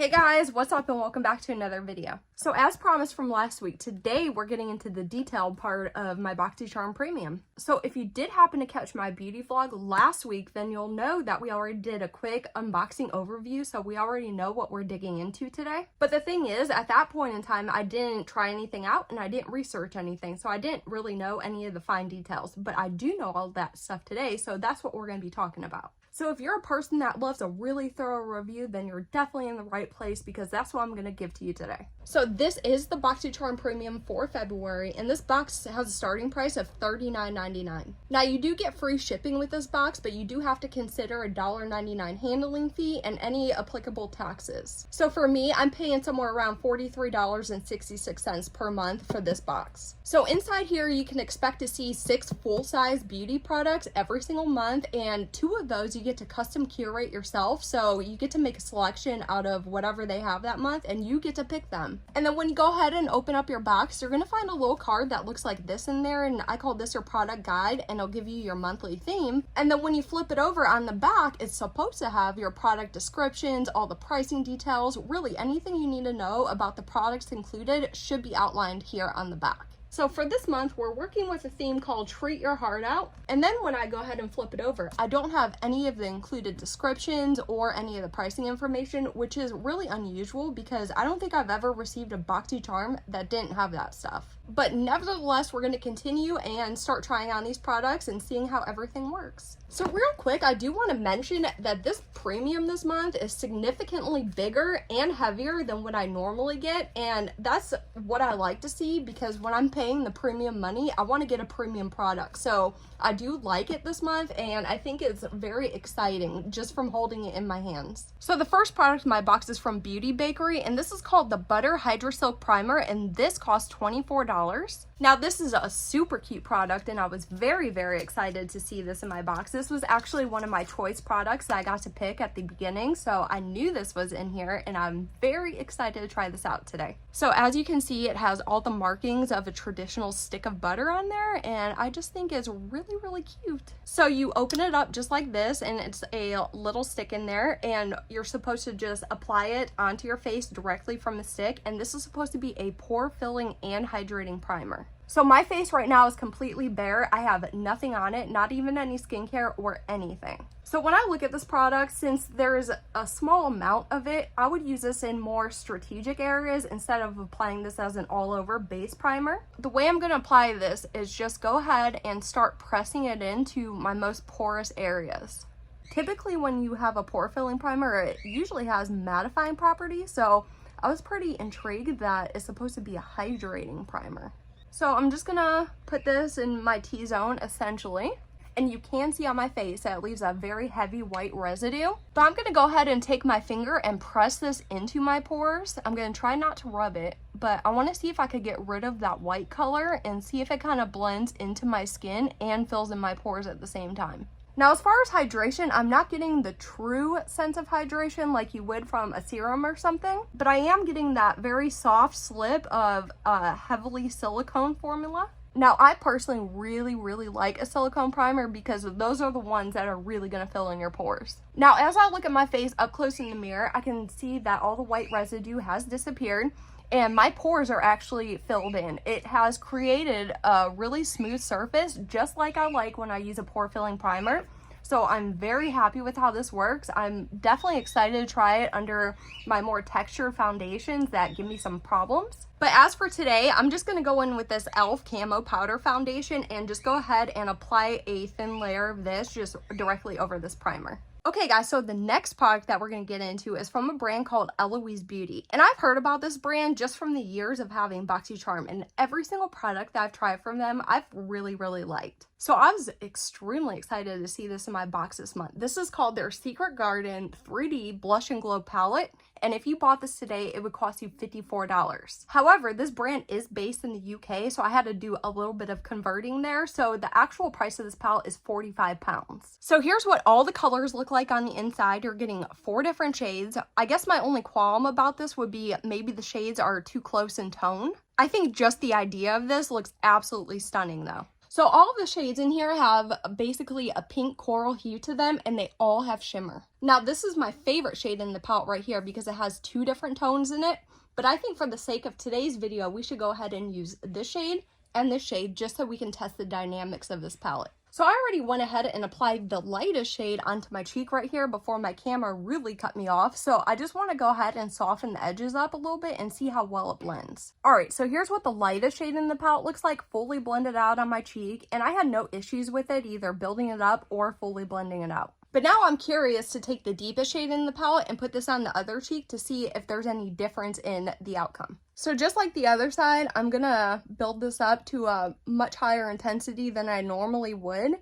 Hey guys, what's up and welcome back to another video. So as promised from last week, today we're getting into the detailed part of my BoxyCharm Premium. So if you did happen to catch my beauty vlog last week, then you'll know that we already did a quick unboxing overview, so we already know what we're digging into today. But the thing is, at that point in time, I didn't try anything out and I didn't research anything, so I didn't really know any of the fine details. But I do know all that stuff today, so that's what we're going to be talking about. So if you're a person that loves a really thorough review, then you're definitely in the right place because that's what I'm going to give to you today. So this is the BoxyCharm Premium for February, and this box has a starting price of $39.99. Now you do get free shipping with this box, but you do have to consider a $1.99 handling fee and any applicable taxes. So for me, I'm paying somewhere around $43.66 per month for this box. So inside here, you can expect to see 6 full-size beauty products every single month, and 2 of those you get to custom curate yourself, so you get to make a selection out of whatever they have that month and you get to pick them. And then when you go ahead and open up your box, you're going to find a little card that looks like this in there, and I call this your product guide, and it'll give you your monthly theme. And then when you flip it over on the back, it's supposed to have your product descriptions, all the pricing details, really anything you need to know about the products included should be outlined here on the back. So for this month, we're working with a theme called Treat Your Heart Out. And then when I go ahead and flip it over, I don't have any of the included descriptions or any of the pricing information, which is really unusual because I don't think I've ever received a BoxyCharm that didn't have that stuff. But nevertheless, we're going to continue and start trying on these products and seeing how everything works. So real quick, I do want to mention that this premium this month is significantly bigger and heavier than what I normally get. And that's what I like to see because when I'm paying the premium money, I want to get a premium product. So I do like it this month, and I think it's very exciting just from holding it in my hands. So the first product in my box is from Beauty Bakery, and this is called the Butter Hydro Silk Primer, and this costs $24. Now this is a super cute product, and I was very excited to see this in my box. This was actually one of my choice products that I got to pick at the beginning, so I knew this was in here, and I'm very excited to try this out today. So as you can see, it has all the markings of a traditional stick of butter on there, and I just think it's really cute. So you open it up just like this, and it's a little stick in there, and you're supposed to just apply it onto your face directly from the stick, and this is supposed to be a pore filling and hydrating primer. So my face right now is completely bare. I have nothing on it, not even any skincare or anything. So when I look at this product, since there's a small amount of it, I would use this in more strategic areas instead of applying this as an all-over base primer. The way I'm going to apply this is just go ahead and start pressing it into my most porous areas. Typically when you have a pore filling primer, it usually has mattifying properties, so I was pretty intrigued that it's supposed to be a hydrating primer. So I'm just gonna put this in my T-zone essentially, and you can see on my face that it leaves a very heavy white residue. But I'm gonna go ahead and take my finger and press this into my pores. I'm gonna try not to rub it, but I wanna see if I could get rid of that white color and see if it kind of blends into my skin and fills in my pores at the same time. Now, as far as hydration, I'm not getting the true sense of hydration like you would from a serum or something, but I am getting that very soft slip of a heavily silicone formula. Now, I personally really like a silicone primer because those are the ones that are really going to fill in your pores. Now, as I look at my face up close in the mirror, I can see that all the white residue has disappeared, and my pores are actually filled in. It has created a really smooth surface, just like I like when I use a pore filling primer. So I'm very happy with how this works. I'm definitely excited to try it under my more textured foundations that give me some problems. But as for today, I'm just going to go in with this e.l.f. Camo Powder Foundation and just go ahead and apply a thin layer of this just directly over this primer. Okay guys, so the next product that we're going to get into is from a brand called Eloise Beauty. And I've heard about this brand just from the years of having BoxyCharm, and every single product that I've tried from them, I've really liked. So I was extremely excited to see this in my box this month. This is called their Secret Garden 3D Blush and Glow Palette. And if you bought this today, it would cost you $54. However, this brand is based in the UK, so I had to do a little bit of converting there. So the actual price of this palette is £45. So here's what all the colors look like on the inside. You're getting 4 different shades. I guess my only qualm about this would be maybe the shades are too close in tone. I think just the idea of this looks absolutely stunning though. So all of the shades in here have basically a pink coral hue to them, and they all have shimmer. Now this is my favorite shade in the palette right here because it has 2 different tones in it, but I think for the sake of today's video, we should go ahead and use this shade and this shade just so we can test the dynamics of this palette. So I already went ahead and applied the lightest shade onto my cheek right here before my camera really cut me off. So I just want to go ahead and soften the edges up a little bit and see how well it blends. Alright, so here's what the lightest shade in the palette looks like fully blended out on my cheek. And I had no issues with it either building it up or fully blending it out. But now I'm curious to take the deepest shade in the palette and put this on the other cheek to see if there's any difference in the outcome. So just like the other side, I'm gonna build this up to a much higher intensity than I normally would,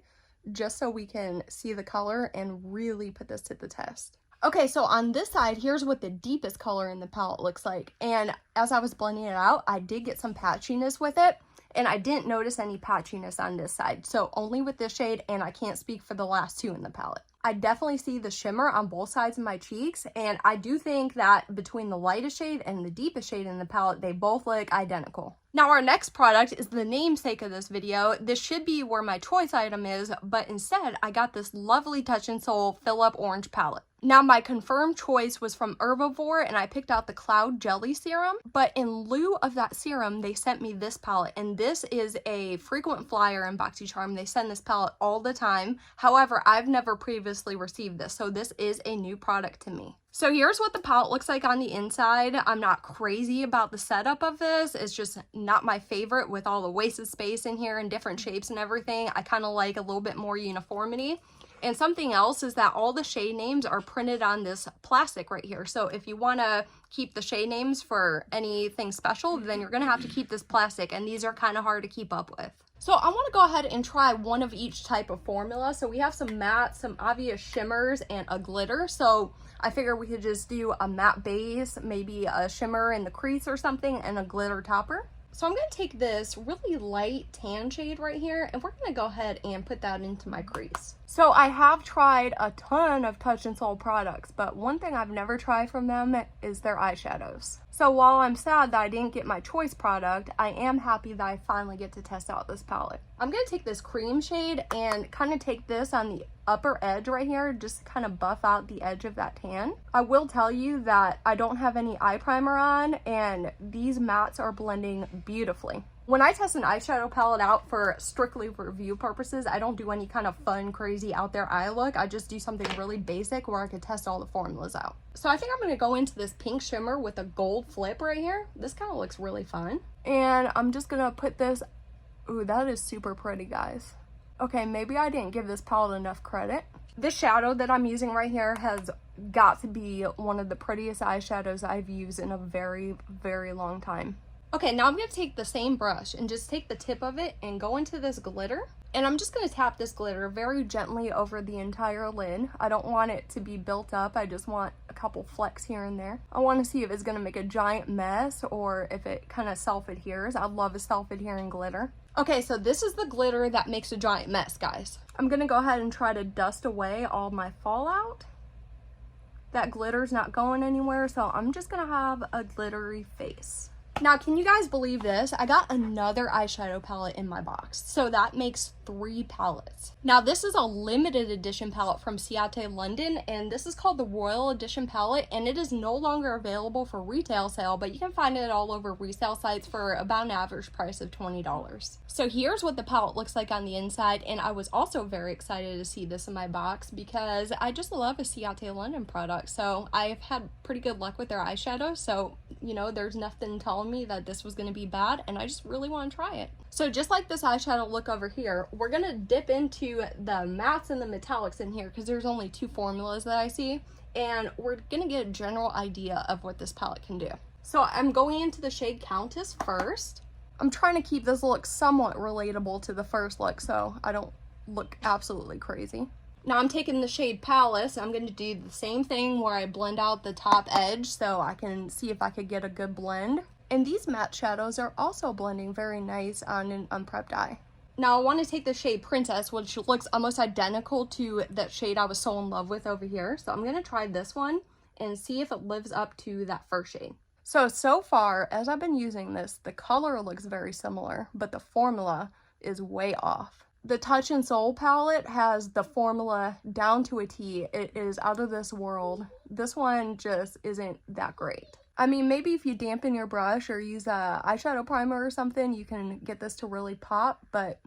just so we can see the color and really put this to the test. Okay, so on this side, here's what the deepest color in the palette looks like. And as I was blending it out, I did get some patchiness with it. And I didn't notice any patchiness on this side, so only with this shade, and I can't speak for the last 2 in the palette. I definitely see the shimmer on both sides of my cheeks, and I do think that between the lightest shade and the deepest shade in the palette, they both look identical. Now our next product is the namesake of this video. This should be where my choice item is, but instead I got this lovely Touch in Sol Fill Up Orange palette. Now my confirmed choice was from Herbivore, and I picked out the Cloud Jelly Serum, but in lieu of that serum, they sent me this palette, and this is a frequent flyer in BoxyCharm. They send this palette all the time. However, I've never previously received this, so this is a new product to me. So here's what the palette looks like on the inside. I'm not crazy about the setup of this. It's just not my favorite with all the wasted space in here and different shapes and everything. I kind of like a little bit more uniformity. And something else is that all the shade names are printed on this plastic right here. So if you want to keep the shade names for anything special, then you're going to have to keep this plastic. And these are kind of hard to keep up with. So I want to go ahead and try one of each type of formula. So we have some matte, some obvious shimmers, and a glitter. So I figure we could just do a matte base, maybe a shimmer in the crease or something, and a glitter topper. So I'm going to take this really light tan shade right here, and we're going to go ahead and put that into my crease. So I have tried a ton of Touch in Sol products, but one thing I've never tried from them is their eyeshadows. So while I'm sad that I didn't get my choice product, I am happy that I finally get to test out this palette. I'm going to take this cream shade and kind of take this on the upper edge right here, just kind of buff out the edge of that tan. I will tell you that I don't have any eye primer on, and these mattes are blending beautifully. When I test an eyeshadow palette out for strictly review purposes, I don't do any kind of fun, crazy, out there eye look. I just do something really basic where I can test all the formulas out. So I think I'm going to go into this pink shimmer with a gold flip right here. This kind of looks really fun. And I'm just going to put this... Ooh, that is super pretty, guys. Okay, maybe I didn't give this palette enough credit. This shadow that I'm using right here has got to be one of the prettiest eyeshadows I've used in a very, very long time. Okay, now I'm going to take the same brush and just take the tip of it and go into this glitter. And I'm just going to tap this glitter very gently over the entire lid. I don't want it to be built up. I just want a couple flecks here and there. I want to see if it's going to make a giant mess or if it kind of self-adheres. I love a self-adhering glitter. Okay, so this is the glitter that makes a giant mess, guys. I'm going to go ahead and try to dust away all my fallout. That glitter's not going anywhere, so I'm just going to have a glittery face. Now, can you guys believe this? I got another eyeshadow palette in my box. So that makes 3 palettes. Now, this is a limited edition palette from Ciate London, and this is called the Royal Edition palette, and it is no longer available for retail sale, but you can find it all over resale sites for about an average price of $20. So here's what the palette looks like on the inside, and I was also very excited to see this in my box because I just love a Ciate London product. So I've had pretty good luck with their eyeshadows, so you know, there's nothing telling me that this was going to be bad, and I just really want to try it. So just like this eyeshadow look over here, we're going to dip into the mattes and the metallics in here because there's only 2 formulas that I see, and we're going to get a general idea of what this palette can do. So I'm going into the shade Countess first. I'm trying to keep this look somewhat relatable to the first look so I don't look absolutely crazy. Now I'm taking the shade Palace. I'm going to do the same thing where I blend out the top edge so I can see if I could get a good blend. And these matte shadows are also blending very nice on an unprepped eye. Now I want to take the shade Princess, which looks almost identical to that shade I was so in love with over here. So I'm going to try this one and see if it lives up to that first shade. So far, as I've been using this, the color looks very similar, but the formula is way off. The Touch and Soul palette has the formula down to a T. It is out of this world. This one just isn't that great. I mean, maybe if you dampen your brush or use a eyeshadow primer or something, you can get this to really pop, but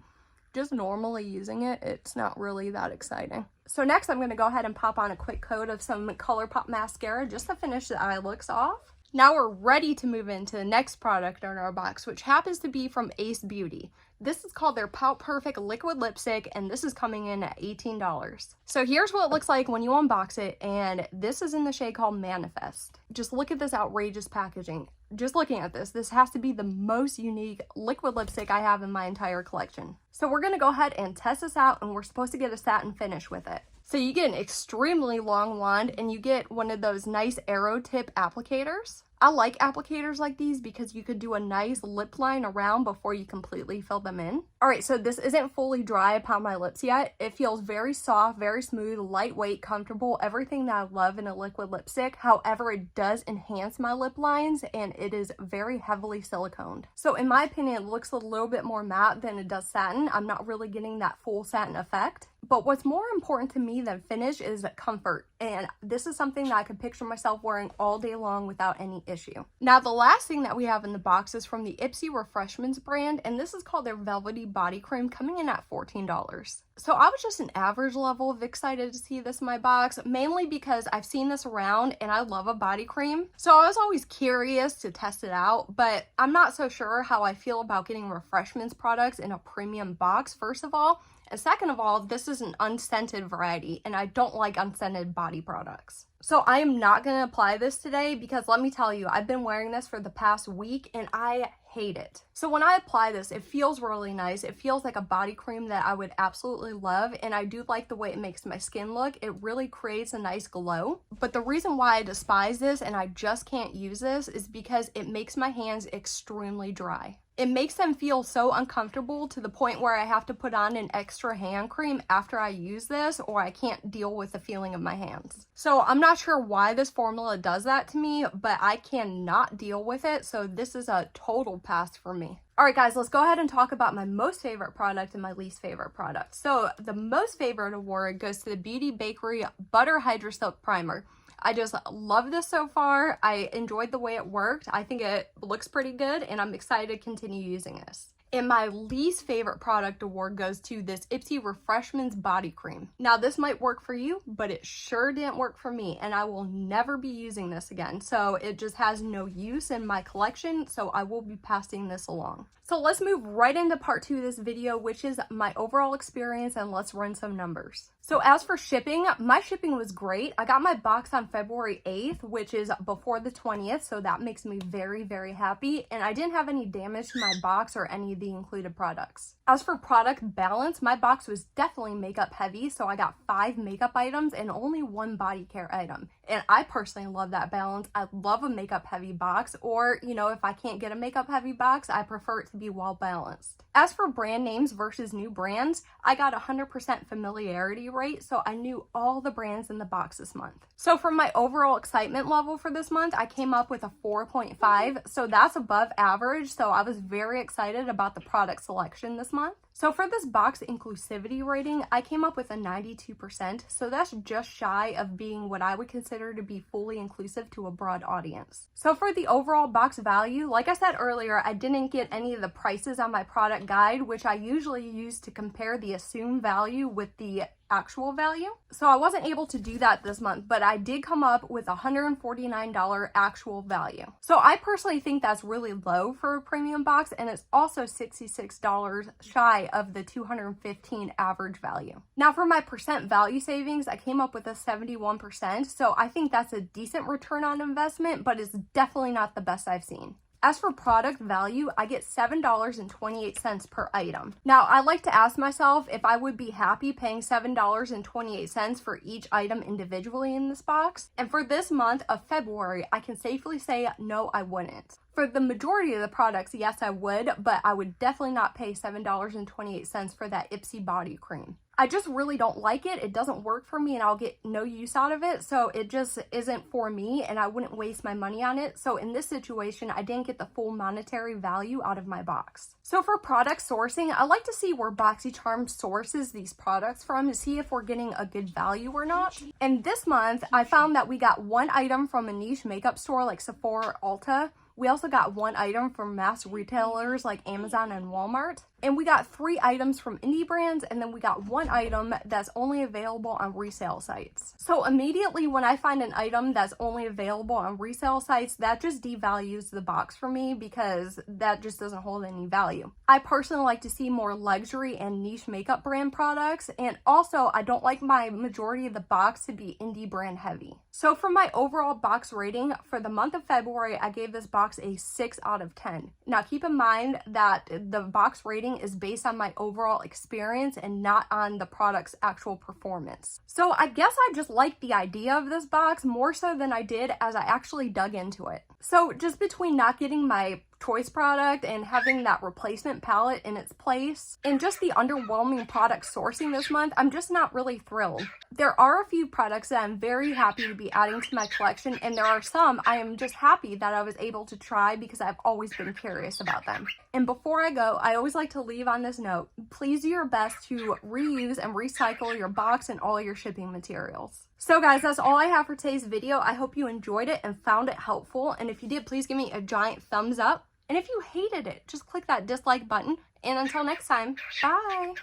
just normally using it, it's not really that exciting. So next I'm going to go ahead and pop on a quick coat of some ColourPop mascara just to finish the eye looks off. Now we're ready to move into the next product in our box, which happens to be from Ace Beauty. This is called their Pout Perfect Liquid Lipstick, and this is coming in at $18. So here's what it looks like when you unbox it, and this is in the shade called Manifest. Just look at this outrageous packaging. Just looking at this has to be the most unique liquid lipstick I have in my entire collection. So we're going to go ahead and test this out, and we're supposed to get a satin finish with it. So you get an extremely long wand, and you get one of those nice arrow tip applicators. I like applicators like these because you could do a nice lip line around before you completely fill them in. Alright, so this isn't fully dry upon my lips yet. It feels very soft, very smooth, lightweight, comfortable, everything that I love in a liquid lipstick. However, it does enhance my lip lines, and it is very heavily siliconed. So in my opinion, it looks a little bit more matte than it does satin. I'm not really getting that full satin effect. But what's more important to me than finish is comfort, and this is something that I could picture myself wearing all day long without any issue. Now the last thing that we have in the box is from the Ipsy Refreshments brand, and this is called their Velvety Body Cream, coming in at $14. So I was just an average level of excited to see this in my box, mainly because I've seen this around and I love a body cream. So I was always curious to test it out, but I'm not so sure how I feel about getting Refreshments products in a premium box, first of all. And second of all, this is an unscented variety, and I don't like unscented body products. So I am not going to apply this today because let me tell you, I've been wearing this for the past week and I hate it. So when I apply this, it feels really nice. It feels like a body cream that I would absolutely love, and I do like the way it makes my skin look. It really creates a nice glow. But the reason why I despise this and I just can't use this is because it makes my hands extremely dry. It makes them feel so uncomfortable to the point where I have to put on an extra hand cream after I use this, or I can't deal with the feeling of my hands. So I'm not sure why this formula does that to me, but I cannot deal with it, so this is a total pass for me. Alright guys, let's go ahead and talk about my most favorite product and my least favorite product. So the most favorite award goes to the Beauty Bakery Butter Hydro Silk Primer. I just love this so far. I enjoyed the way it worked. I think it looks pretty good, and I'm excited to continue using this. And my least favorite product award goes to this Ipsy Refreshments Body Cream. Now this might work for you, but it sure didn't work for me, and I will never be using this again. So it just has no use in my collection, so I will be passing this along. So let's move right into part 2 of this video, which is my overall experience, and let's run some numbers. So as for shipping, my shipping was great. I got my box on February 8th, which is before the 20th, so that makes me very, very happy. And I didn't have any damage to my box or any of the included products. As for product balance, my box was definitely makeup heavy, so I got 5 makeup items and only 1 body care item. And I personally love that balance. I love a makeup heavy box, or, you know, if I can't get a makeup heavy box, I prefer it to be well balanced. As for brand names versus new brands, I got 100% familiarity rate, so I knew all the brands in the box this month. So for my overall excitement level for this month, I came up with a 4.5, so that's above average, so I was very excited about the product selection this month. So for this box inclusivity rating, I came up with a 92%, so that's just shy of being what I would consider to be fully inclusive to a broad audience. So for the overall box value, like I said earlier, I didn't get any of the prices on my product guide, which I usually use to compare the assumed value with the actual value. So I wasn't able to do that this month, but I did come up with $149 actual value. So I personally think that's really low for a premium box, and it's also $66 shy of the $215 average value. Now for my percent value savings, I came up with a 71%, so I think that's a decent return on investment, but it's definitely not the best I've seen. As for product value, I get $7.28 per item. Now, I like to ask myself if I would be happy paying $7.28 for each item individually in this box. And for this month of February, I can safely say no, I wouldn't. For the majority of the products, yes, I would, but I would definitely not pay $7.28 for that Ipsy body cream. I just really don't like it. It doesn't work for me and I'll get no use out of it. So it just isn't for me and I wouldn't waste my money on it. So in this situation, I didn't get the full monetary value out of my box. So for product sourcing, I like to see where BoxyCharm sources these products from to see if we're getting a good value or not. And this month, I found that we got one item from a niche makeup store like Sephora or Ulta. We also got one item from mass retailers like Amazon and Walmart. And we got 3 items from indie brands, and then we got 1 item that's only available on resale sites. So immediately when I find an item that's only available on resale sites, that just devalues the box for me because that just doesn't hold any value. I personally like to see more luxury and niche makeup brand products, and also I don't like my majority of the box to be indie brand heavy. So for my overall box rating for the month of February, I gave this box a 6 out of 10. Now keep in mind that the box rating is based on my overall experience and not on the product's actual performance. So I guess I just like the idea of this box more so than I did as I actually dug into it. So just between not getting my choice product and having that replacement palette in its place and just the underwhelming product sourcing this month, I'm just not really thrilled. There are a few products that I'm very happy to be adding to my collection, and there are some I am just happy that I was able to try because I've always been curious about them. And before I go, I always like to leave on this note: please do your best to reuse and recycle your box and all your shipping materials. So guys, that's all I have for today's video. I hope you enjoyed it and found it helpful, and if you did, please give me a giant thumbs up. And if you hated it, just click that dislike button. And until next time, bye!